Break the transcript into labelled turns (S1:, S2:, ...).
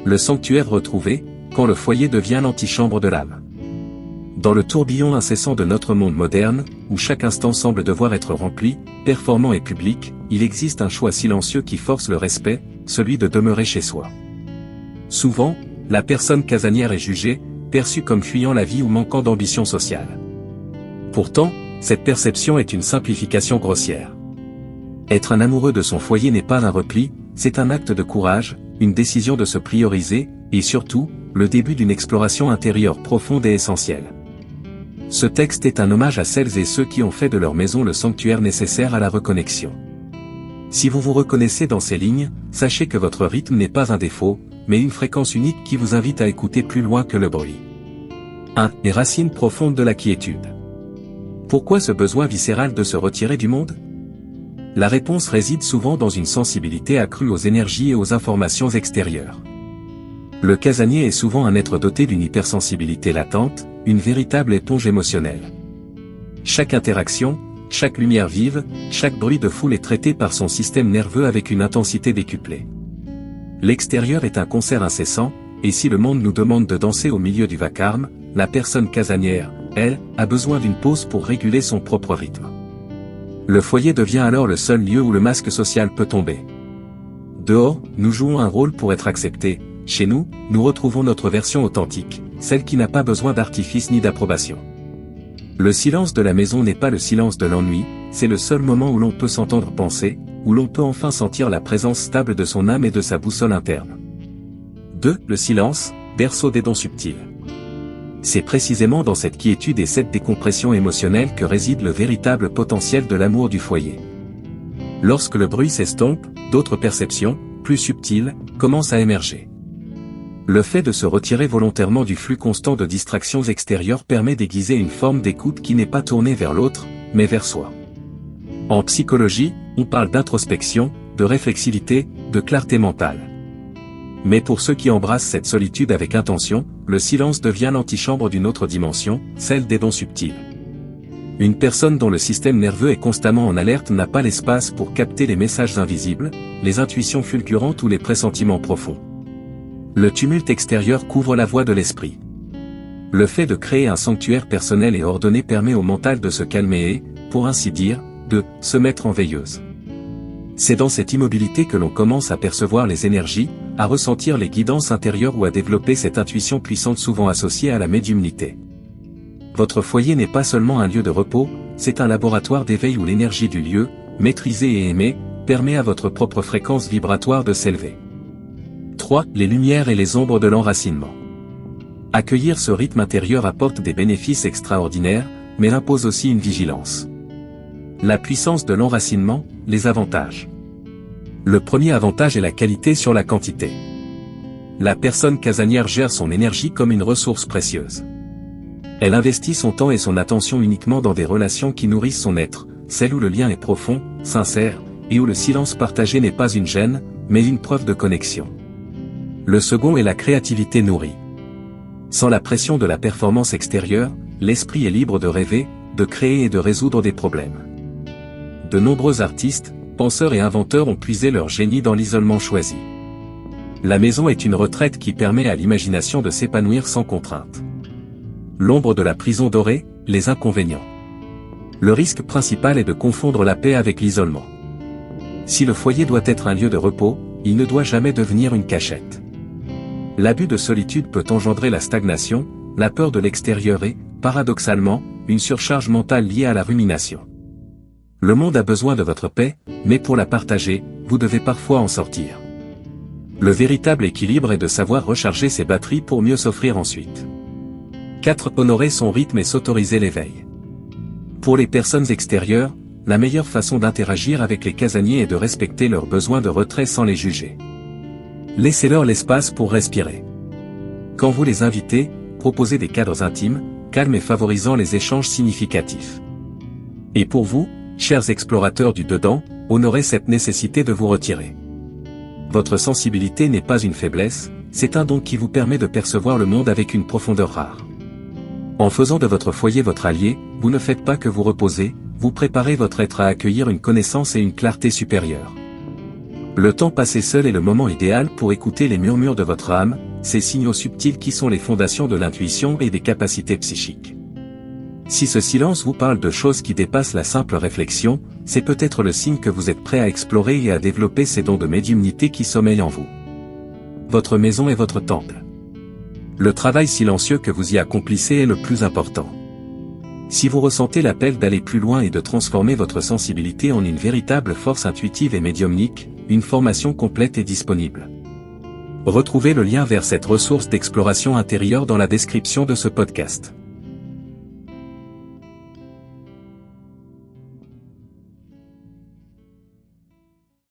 S1: le sanctuaire retrouvé, quand le foyer devient l'antichambre de l'âme. Dans le tourbillon incessant de notre monde moderne, où chaque instant semble devoir être rempli, performant et public, il existe un choix silencieux qui force le respect, celui de demeurer chez soi. Souvent, la personne casanière est jugée, perçue comme fuyant la vie ou manquant d'ambition sociale. Pourtant, cette perception est une simplification grossière. Être un amoureux de son foyer n'est pas un repli, c'est un acte de courage, une décision de se prioriser, et surtout, le début d'une exploration intérieure profonde et essentielle. Ce texte est un hommage à celles et ceux qui ont fait de leur maison le sanctuaire nécessaire à la reconnexion. Si vous vous reconnaissez dans ces lignes, sachez que votre rythme n'est pas un défaut, mais une fréquence unique qui vous invite à écouter plus loin que le bruit. 1. Les racines profondes de la quiétude. Pourquoi ce besoin viscéral de se retirer du monde? La réponse réside souvent dans une sensibilité accrue aux énergies et aux informations extérieures. Le casanier est souvent un être doté d'une hypersensibilité latente, une véritable éponge émotionnelle. Chaque interaction, chaque lumière vive, chaque bruit de foule est traité par son système nerveux avec une intensité décuplée. L'extérieur est un concert incessant, et si le monde nous demande de danser au milieu du vacarme, la personne casanière, elle, a besoin d'une pause pour réguler son propre rythme. Le foyer devient alors le seul lieu où le masque social peut tomber. Dehors, nous jouons un rôle pour être acceptés. Chez nous, nous retrouvons notre version authentique, celle qui n'a pas besoin d'artifice ni d'approbation. Le silence de la maison n'est pas le silence de l'ennui, c'est le seul moment où l'on peut s'entendre penser, où l'on peut enfin sentir la présence stable de son âme et de sa boussole interne. 2. Le silence, berceau des dons subtils. C'est précisément dans cette quiétude et cette décompression émotionnelle que réside le véritable potentiel de l'amour du foyer. Lorsque le bruit s'estompe, d'autres perceptions, plus subtiles, commencent à émerger. Le fait de se retirer volontairement du flux constant de distractions extérieures permet d'aiguiser une forme d'écoute qui n'est pas tournée vers l'autre, mais vers soi. En psychologie, on parle d'introspection, de réflexivité, de clarté mentale. Mais pour ceux qui embrassent cette solitude avec intention, le silence devient l'antichambre d'une autre dimension, celle des dons subtils. Une personne dont le système nerveux est constamment en alerte n'a pas l'espace pour capter les messages invisibles, les intuitions fulgurantes ou les pressentiments profonds. Le tumulte extérieur couvre la voie de l'esprit. Le fait de créer un sanctuaire personnel et ordonné permet au mental de se calmer et, pour ainsi dire, de se mettre en veilleuse. C'est dans cette immobilité que l'on commence à percevoir les énergies, à ressentir les guidances intérieures ou à développer cette intuition puissante souvent associée à la médiumnité. Votre foyer n'est pas seulement un lieu de repos, c'est un laboratoire d'éveil où l'énergie du lieu, maîtrisée et aimée, permet à votre propre fréquence vibratoire de s'élever. 3. Les lumières et les ombres de l'enracinement. Accueillir ce rythme intérieur apporte des bénéfices extraordinaires, mais impose aussi une vigilance. La puissance de l'enracinement, les avantages. Le premier avantage est la qualité sur la quantité. La personne casanière gère son énergie comme une ressource précieuse. Elle investit son temps et son attention uniquement dans des relations qui nourrissent son être, celles où le lien est profond, sincère, et où le silence partagé n'est pas une gêne, mais une preuve de connexion. Le second est la créativité nourrie. Sans la pression de la performance extérieure, l'esprit est libre de rêver, de créer et de résoudre des problèmes. De nombreux artistes, penseurs et inventeurs ont puisé leur génie dans l'isolement choisi. La maison est une retraite qui permet à l'imagination de s'épanouir sans contrainte. L'ombre de la prison dorée, les inconvénients. Le risque principal est de confondre la paix avec l'isolement. Si le foyer doit être un lieu de repos, il ne doit jamais devenir une cachette. L'abus de solitude peut engendrer la stagnation, la peur de l'extérieur et, paradoxalement, une surcharge mentale liée à la rumination. Le monde a besoin de votre paix, mais pour la partager, vous devez parfois en sortir. Le véritable équilibre est de savoir recharger ses batteries pour mieux s'offrir ensuite. 4. Honorer son rythme et s'autoriser l'éveil. Pour les personnes extérieures, la meilleure façon d'interagir avec les casaniers est de respecter leurs besoins de retrait sans les juger. Laissez-leur l'espace pour respirer. Quand vous les invitez, proposez des cadres intimes, calmes et favorisant les échanges significatifs. Et pour vous, chers explorateurs du dedans, honorez cette nécessité de vous retirer. Votre sensibilité n'est pas une faiblesse, c'est un don qui vous permet de percevoir le monde avec une profondeur rare. En faisant de votre foyer votre allié, vous ne faites pas que vous reposer, vous préparez votre être à accueillir une connaissance et une clarté supérieure. Le temps passé seul est le moment idéal pour écouter les murmures de votre âme, ces signaux subtils qui sont les fondations de l'intuition et des capacités psychiques. Si ce silence vous parle de choses qui dépassent la simple réflexion, c'est peut-être le signe que vous êtes prêt à explorer et à développer ces dons de médiumnité qui sommeillent en vous. Votre maison est votre temple. Le travail silencieux que vous y accomplissez est le plus important. Si vous ressentez l'appel d'aller plus loin et de transformer votre sensibilité en une véritable force intuitive et médiumnique, une formation complète est disponible. Retrouvez le lien vers cette ressource d'exploration intérieure dans la description de ce podcast.